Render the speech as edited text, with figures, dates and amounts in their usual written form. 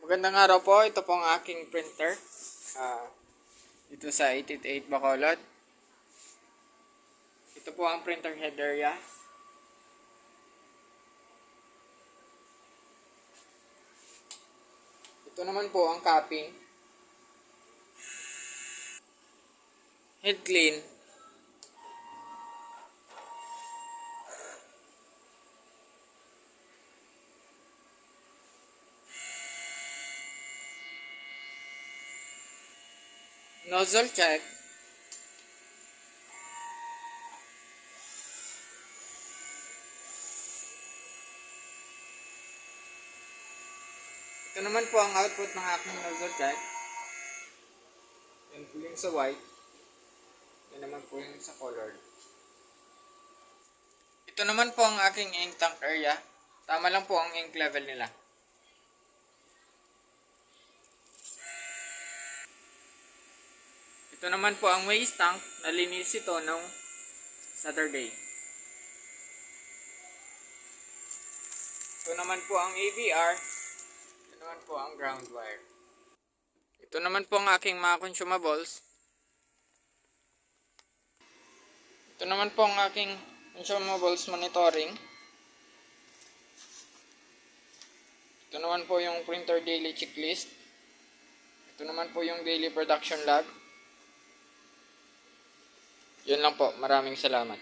Magandang araw po. Ito po ang aking printer. Dito sa 888 Bacolod. Ito po ang printer head area. Ito naman po ang capping. Head clean. Nozzle check. Ito naman po ang output ng aking nozzle check. Yan po yung sa white. Yan naman po yung sa colored. Ito naman po ang aking ink tank area. Tama lang po ang ink level nila. Ito naman po ang waste tank. Nalinis ito noong Saturday. Ito naman po ang AVR. Ito naman po ang ground wire. Ito naman po ang aking mga consumables. Ito naman po ang aking consumables monitoring. Ito naman po yung printer daily checklist. Ito naman po yung daily production log. Yun lang po. Maraming salamat.